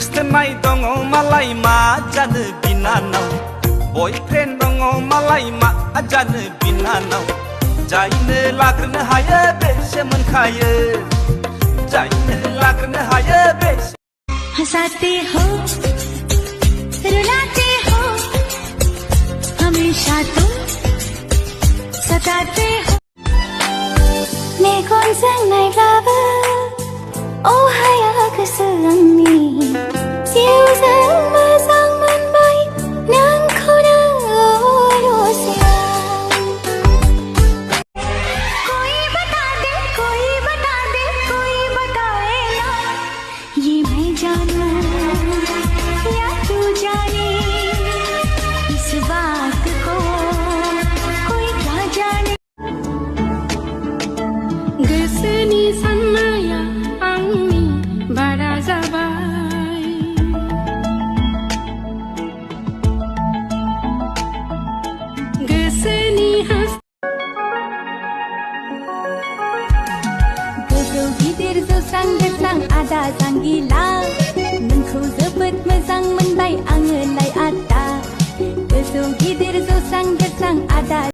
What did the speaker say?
गोसथोनाय दङ मालाय मा जानो बिनानाव बयफ्रेन्ड दङ मालाय मा जानो बिनानाव जायनो लाग्रोनो हायो बेसो मोनखायो जायनो लाग्रोनो हायो बेसो हंसाते हो रुलाते हो हमेशा तुम सताते हो मेगनजों नायब्लाबो अहाया गोसो आंनि जिउजों मोजां मोनबाय नोंखौनो अलसिया कोई बता दे कोई बताए ना ये मैं जानूं या तू जाने इस बात को कोई क्या जाने गोसोनि साननाया आंनि बारा जाबाय गोसोनि गोजौ गिदिर जौस्रां गेस्रां आदा जांगिला नोंखौ जोबोद मोजां मोनबाय आं